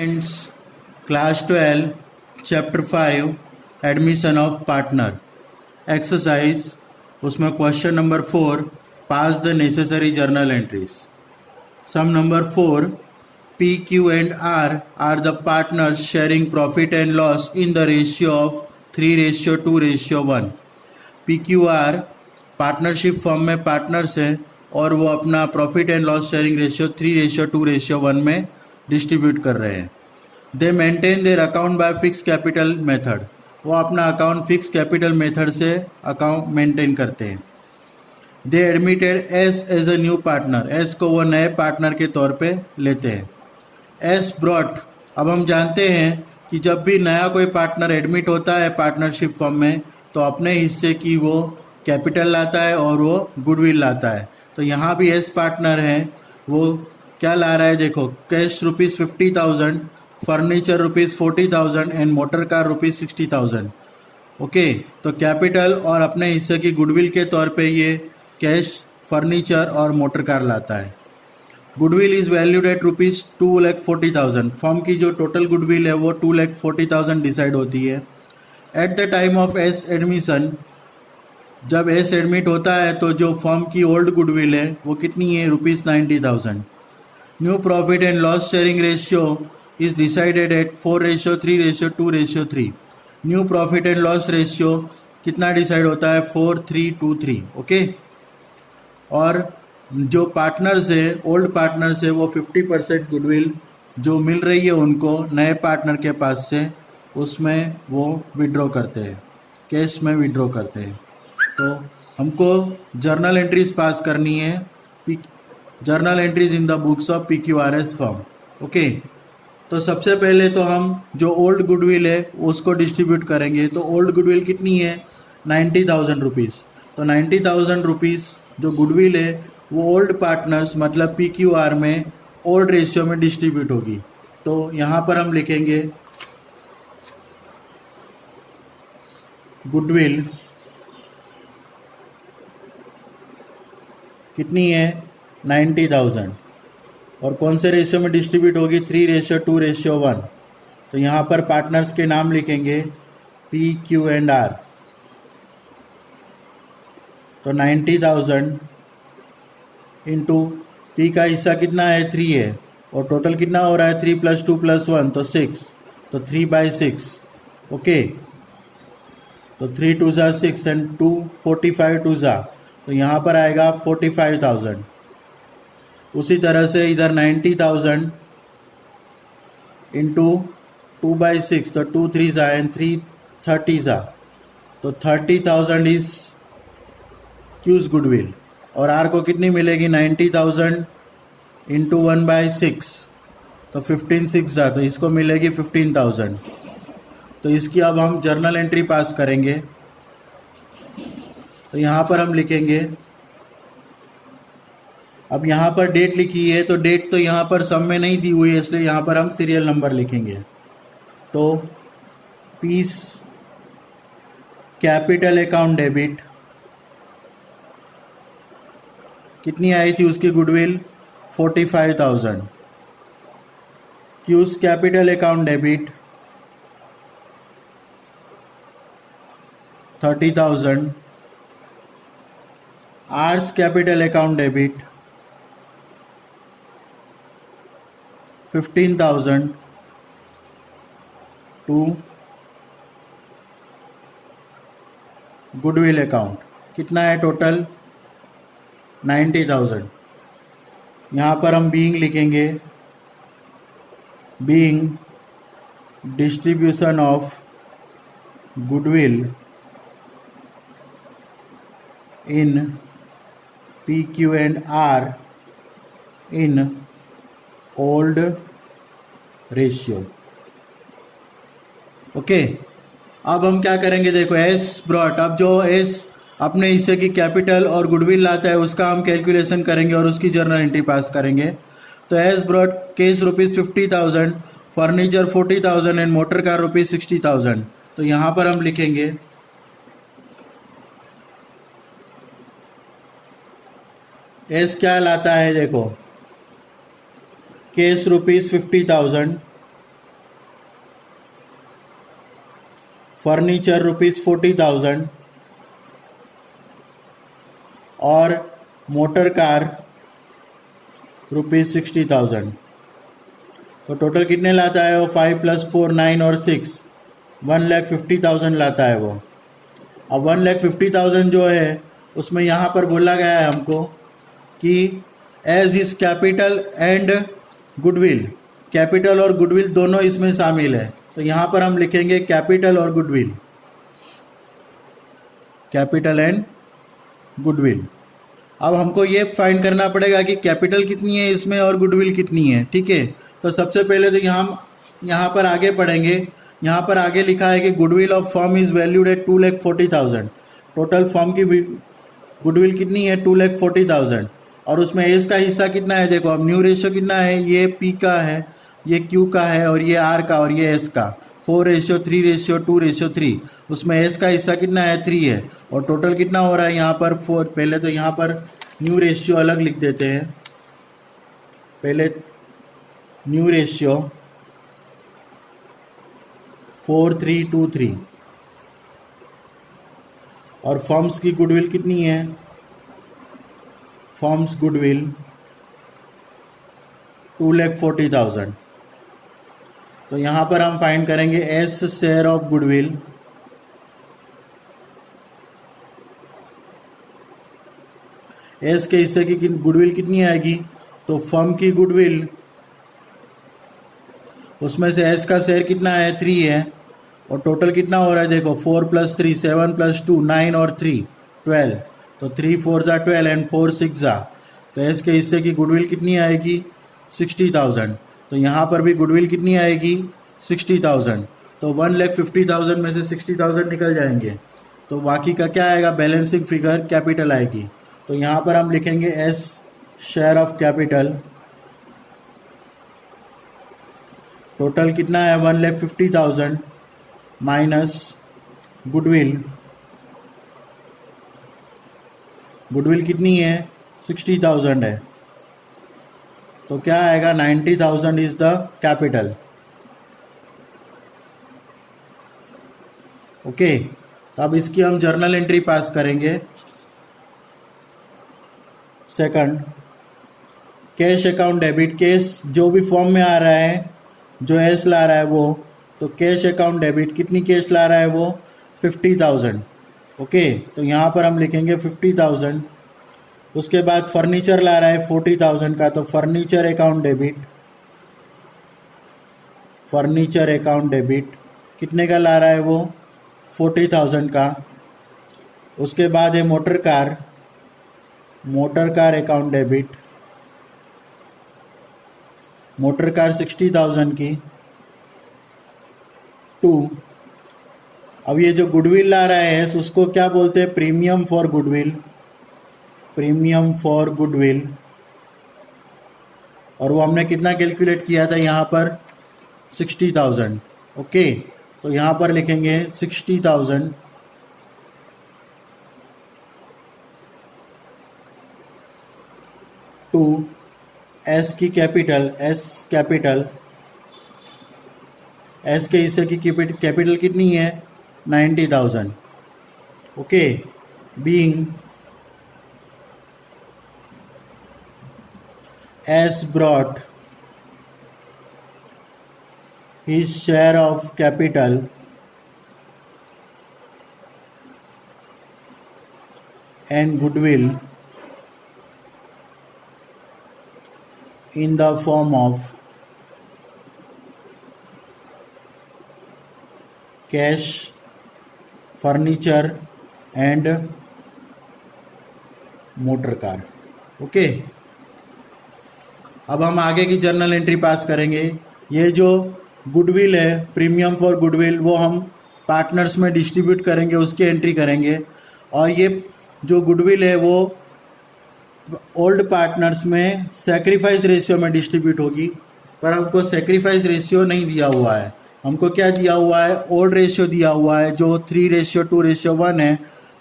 Friends, Class 12, Chapter 5, Admission of Partner. Exercise, उसमें question number 4, pass the necessary journal entries. Sum number 4, P, Q and R are the partners sharing profit and loss in the ratio of 3:2:1. PQR partnership form में partners हैं और वो अपना profit and loss sharing ratio 3:2:1 में distribute कर रहे हैं. They maintain their account by fix capital method. वो अपना अकाउंट फिक्स कैपिटल मेथड से अकाउंट मेंटेन करते हैं. They admitted S as a new partner. S को वो नए पार्टनर के तौर पे लेते हैं. एस ब्रॉट, अब हम जानते हैं कि जब भी नया कोई पार्टनर एडमिट होता है पार्टनरशिप फॉर्म में तो अपने हिस्से की वो कैपिटल लाता है और वो गुडविल लाता है. तो यहाँ भी एस पार्टनर है, वो क्या ला रहा है देखो, cash ₹50,000, furniture ₹40,000 and motor car ₹60,000. Okay, तो कैपिटल और अपने हिस्से की गुडविल के तौर पे ये कैश, फर्नीचर और मोटर कार लाता है. Goodwill is valued at ₹2,40,000. Firm की जो टोटल गुडविल है वो 2,40,000 डिसाइड होती है. At the time of S admission, जब एस एडमिट होता है तो जो फर्म की ओल्ड गुडविल है वो कितनी है, ₹90,000. New profit and loss sharing ratio is decided at 4:3:2:3. New profit and loss ratio कितना डिसाइड होता है, 4:3:2:3. ओके, और जो पार्टनर्स है, ओल्ड पार्टनर्स है, वो 50% गुडविल जो मिल रही है उनको नए पार्टनर के पास से, उसमें वो विड्रॉ करते हैं, कैश में विड्रॉ करते हैं. तो हमको जर्नल एंट्रीज पास करनी है, journal entries in the books of PQRS firm. Okay, तो सबसे पहले तो हम जो ओल्ड गुडविल है उसको डिस्ट्रीब्यूट करेंगे. तो ओल्ड गुडविल कितनी है, ₹90,000. तो ₹90,000 जो गुडविल है वो ओल्ड पार्टनर्स मतलब PQR में ओल्ड रेशियो में डिस्ट्रीब्यूट होगी. तो यहाँ पर हम लिखेंगे गुडविल कितनी है, 90,000, और कौन से रेशियो में डिस्ट्रीब्यूट होगी, 3:2:1. तो यहाँ पर पार्टनर्स के नाम लिखेंगे P, Q एंड R. तो 90,000 इंटू P का हिस्सा कितना है, 3 है, और टोटल कितना हो रहा है, 3 + 2 + 1 तो 6. तो 3/6. ओके, तो 3 2 6 एंड 2 45 तो यहाँ पर आएगा 45,000. उसी तरह से इधर 90,000 इंटू 2/6 तो 2 3 एंड 3 30 तो 30,000 इज क्यूज गुडविल. और आर को कितनी मिलेगी, 90,000 इंटू 1/6 तो 15/6 तो इसको मिलेगी 15,000. तो इसकी अब हम जर्नल एंट्री पास करेंगे. तो यहाँ पर हम लिखेंगे, अब यहाँ पर डेट लिखी है तो डेट तो यहाँ पर सम में नहीं दी हुई है इसलिए यहाँ पर हम सीरियल नंबर लिखेंगे. तो पीस कैपिटल अकाउंट डेबिट कितनी आई थी उसकी goodwill, 45,000. Q's capital account debit 30,000. R's capital account debit 15,000 to goodwill account कितना है टोटल, 90,000. यहाँ पर हम बीइंग लिखेंगे, being distribution of goodwill in P, Q and R in old ratio. Okay, अब हम क्या करेंगे देखो, एस ब्रॉट, अब जो एस अपने हिस्से की कैपिटल और गुडविल लाता है उसका हम कैलकुलेशन करेंगे और उसकी जर्नल एंट्री पास करेंगे. तो S brought cash ₹50,000, furniture 40,000 and motor car ₹60,000. तो यहाँ पर हम लिखेंगे एस क्या लाता है देखो, कैश ₹50,000, फर्नीचर ₹40,000 और मोटर कार ₹60,000। तो टोटल कितने लाता है वो? 5 + 4 9 और 6 1,50,000 लाता है वो। अब 1,50,000 जो है उसमें यहाँ पर बोला गया है हमको कि as is capital and goodwill, capital और गुडविल दोनों इसमें शामिल है। तो यहाँ पर हम लिखेंगे कैपिटल और गुडविल, कैपिटल एंड गुडविल। अब हमको ये फाइंड करना पड़ेगा कि कैपिटल कितनी है इसमें और गुडविल कितनी है। ठीक है, तो सबसे पहले तो यहाँ पर आगे पढ़ेंगे। यहाँ पर आगे लिखा है कि goodwill of firm is valued at 2,40,000। Total firm की गुडविल कितनी है? 2,40,000। और उसमें एस का हिस्सा कितना है? देखो अब न्यू रेशियो कितना है? ये पी का है, ये क्यू का है, और ये आर का, और ये एस का। 4:3:2:3। उसमें एस का हिस्सा कितना है? 3 है। और टोटल कितना हो रहा है यहाँ पर? 4। पहले तो यहाँ पर न्यू रेशियो अलग लिख देते हैं। पहले न्यू रेशियो 4:3:2:3। और फर्म्स की गुडविल कितनी है? Firms goodwill 2,40,000। तो यहाँ पर हम फाइंड करेंगे S share of goodwill. S के हिस्से की गुडविल कितनी आएगी? तो फर्म की गुडविल, उसमें से एस का शेयर कितना है? 3 है। और टोटल कितना हो रहा है? देखो 4 + 3 7 + 2 9 और 3 12। तो 3 4 = 12 एंड 4 6 ज़ा। तो एस के हिस्से की गुडविल कितनी आएगी? 60,000। तो यहाँ पर भी गुडविल कितनी आएगी? 60,000। तो 1,50,000 में से 60,000 निकल जाएंगे। तो बाकी का क्या आएगा? बैलेंसिंग फिगर कैपिटल आएगी। तो यहाँ पर हम लिखेंगे S share of capital. Total कितना है? 1,50,000 माइनस गुडविल। गुडविल कितनी है? 60,000 है। तो क्या आएगा? 90,000 इज द कैपिटल। ओके, तो अब इसकी हम जर्नल एंट्री पास करेंगे। Second, cash account debit. Cash जो भी फॉर्म में आ रहा है, जो एस ला रहा है वो, तो कैश अकाउंट डेबिट कितनी कैश ला रहा है वो? 50,000। ओके, तो यहाँ पर हम लिखेंगे 50,000। उसके बाद फर्नीचर ला रहा है 40,000 का, तो furniture account debit, furniture account debit कितने का ला रहा है वो? 40,000 का। उसके बाद है motor car, motor car account debit, motor car 60,000 की। 2, अब ये जो गुडविल ला रहा है उसको क्या बोलते हैं? Premium for goodwill, premium for goodwill. और वो हमने कितना कैलकुलेट किया था यहाँ पर? 60,000। ओके, तो यहाँ पर लिखेंगे 60,000 टू एस की कैपिटल, एस कैपिटल, एस के हिस्से की कैपिटल कितनी है? 90,000। Okay, being S brought his share of capital and goodwill in the form of cash, furniture and motor car। Okay, अब हम आगे की जर्नल एंट्री पास करेंगे। ये जो गुडविल है, प्रीमियम फॉर गुडविल, वो हम पार्टनर्स में डिस्ट्रीब्यूट करेंगे, उसकी एंट्री करेंगे। और ये जो गुडविल है वो ओल्ड पार्टनर्स में सेक्रीफाइस रेशियो में डिस्ट्रीब्यूट होगी। पर हमको सेक्रीफाइस रेशियो नहीं दिया हुआ है, हमको क्या दिया हुआ है? ओल्ड रेशियो दिया हुआ है जो 3:2:1 है,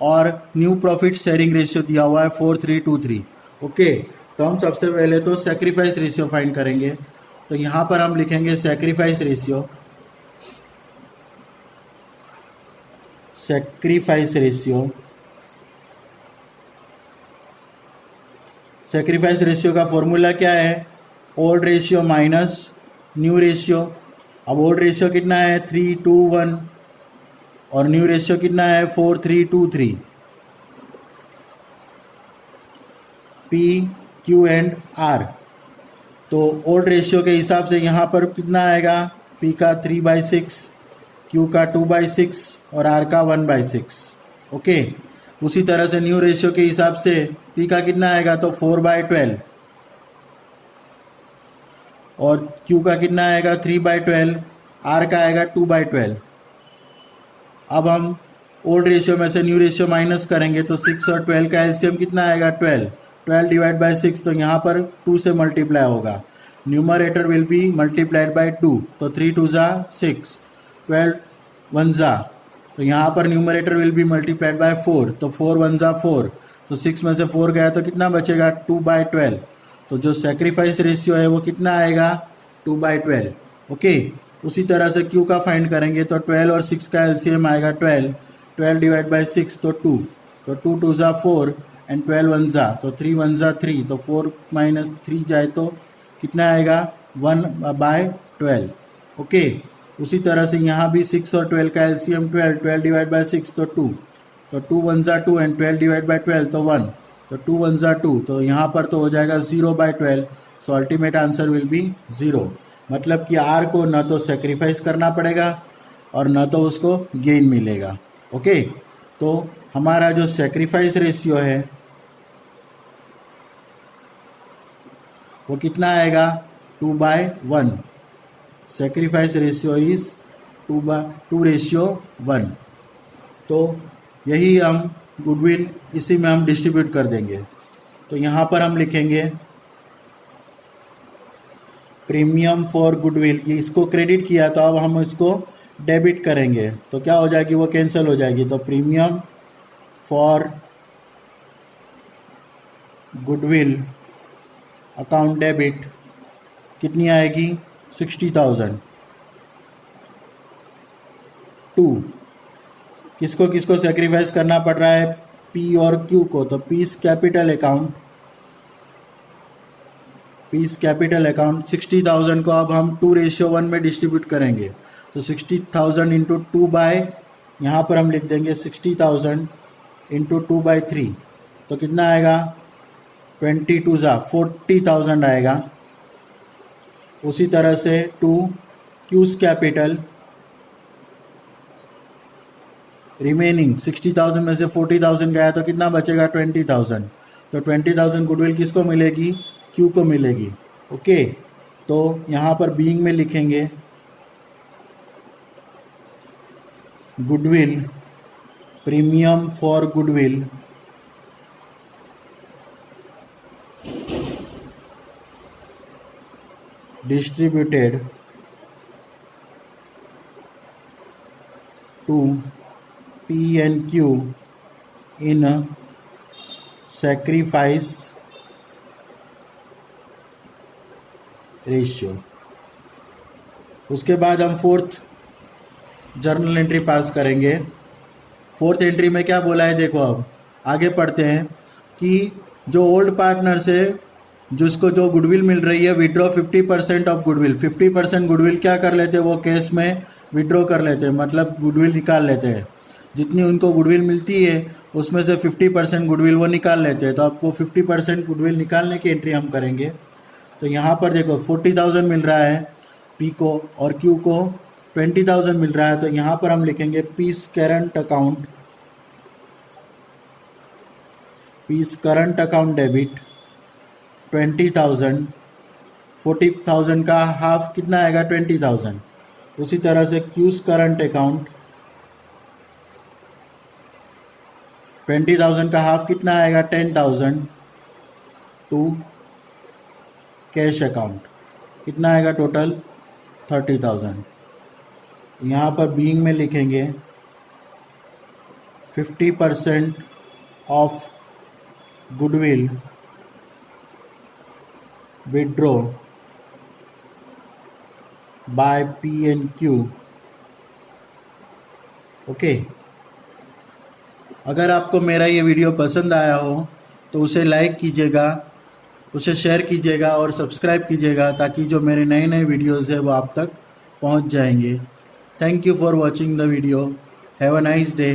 और न्यू प्रॉफिट शेयरिंग रेशियो दिया हुआ है 4:3:2:3। ओके, तो हम सबसे पहले तो सेक्रीफाइस रेशियो फाइंड करेंगे। तो यहाँ पर हम लिखेंगे sacrifice ratio. Sacrifice ratio, sacrifice ratio का फॉर्मूला क्या है? Old ratio minus new ratio. अब ओल्ड रेशियो कितना है? 3:1 और न्यू रेशियो कितना है? 4:3:3। P Q and R. तो ओल्ड रेशियो के हिसाब से यहाँ पर कितना आएगा? पी का 3/6, क्यू का 2/6 और आर का 1/6। ओके, उसी तरह से न्यू रेशियो के हिसाब से पी का कितना आएगा? तो 4/12 और क्यू का कितना आएगा? 3/12, आर का आएगा 2/12। अब हम ओल्ड रेशियो में से न्यू रेशियो माइनस करेंगे तो 6 और 12 का एलसीएम कितना आएगा? 12। 12 डिवाइड बाई 6, तो यहाँ पर 2 से मल्टीप्लाई होगा। Numerator will be multiplied by 2, तो 3 2 ज़ा 6, 12 1 ज़ा, तो यहाँ पर numerator will be multiplied by 4, तो 4 1 ज़ा 4, तो 6 में से 4 गया तो कितना बचेगा? 2/12। तो जो सेक्रीफाइस रेशियो है वो कितना आएगा? 2/12। ओके, उसी तरह से क्यू का फाइंड करेंगे तो 12 और 6 का एलसीएम आएगा 12, 12 डिवाइड बाई 6 तो 2, तो 2 2 ज़ा 4 एंड 12 1 ज़ा, तो 3 1 ज़ा 3, तो 4 माइनस 3 जाए तो कितना आएगा? 1/12। ओके, उसी तरह से यहाँ भी 6 और 12 का एलसीएम 12, 12 डिवाइड बाई 6 तो 2, तो 2 1 ज़ा 2 एंड 12 डिवाइड बाई 12 तो 1, तो 2 1 ज़ा 2, तो यहाँ पर तो हो जाएगा 0/12। सो अल्टीमेट आंसर विल बी 0। मतलब कि आर को न तो सेक्रीफाइस करना पड़ेगा और न तो उसको गेन मिलेगा। ओके, तो हमारा जो सेक्रीफाइस रेशियो है वो कितना आएगा? 2/1। Sacrifice ratio is 2:1। तो यही हम गुडविल इसी में हम डिस्ट्रीब्यूट कर देंगे। तो यहाँ पर हम लिखेंगे प्रीमियम फॉर गुडविल, ये इसको क्रेडिट किया तो अब हम इसको डेबिट करेंगे तो क्या हो जाएगी? वो कैंसिल हो जाएगी। तो premium for goodwill account debit कितनी आएगी? 60,000। 2 किसको किसको सेक्रीफाइस करना पड़ रहा है? पी और क्यू को। तो piece capital account, piece capital account 60,000 को अब हम 2:1 में डिस्ट्रीब्यूट करेंगे। तो 60,000 इंटू 2 बाय, यहाँ पर हम लिख देंगे 60,000 इंटू 2/3, तो कितना आएगा? 22 ज़ा 40,000 आएगा। उसी तरह से 2 क्यूज कैपिटल रिमेनिंग 60,000 में से 40,000 गया तो कितना बचेगा? 20,000। तो 20,000 गुडविल किसको मिलेगी? क्यू को मिलेगी। ओके, तो यहाँ पर बीइंग में लिखेंगे goodwill, premium for goodwill distributed to P and Q in a sacrifice ratio. उसके बाद हम फोर्थ जर्नल एंट्री पास करेंगे। फोर्थ एंट्री में क्या बोला है देखो, अब आगे पढ़ते हैं कि जो ओल्ड पार्टनर से जिसको जो गुडविल मिल रही है, विड्रॉ 50% ऑफ गुडविल। 50% गुडविल क्या कर लेते हैं? वो केस में विड्रॉ कर लेते हैं, मतलब गुडविल निकाल लेते हैं। जितनी उनको गुडविल मिलती है उसमें से 50% गुडविल वो निकाल लेते हैं। तो आपको 50% गुडविल निकालने की एंट्री हम करेंगे। तो यहाँ पर देखो 40,000 मिल रहा है पी को और क्यू को 20,000 मिल रहा है। तो यहाँ पर हम लिखेंगे P's current account, P's current account debit 20,000, 40,000 का हाफ कितना आएगा? 20,000। उसी तरह से क्यूज करंट अकाउंट 20,000 का हाफ कितना आएगा? 10,000 टू कैश अकाउंट कितना आएगा? टोटल 30,000। यहाँ पर बीइंग में लिखेंगे 50% of goodwill withdraw by P and Q। Okay, अगर आपको मेरा ये वीडियो पसंद आया हो तो उसे लाइक कीजिएगा, उसे शेयर कीजिएगा और सब्सक्राइब कीजिएगा ताकि जो मेरे नए नए वीडियोज़ है वो आप तक पहुंच जाएंगे। Thank you for watching the video. Have a nice day.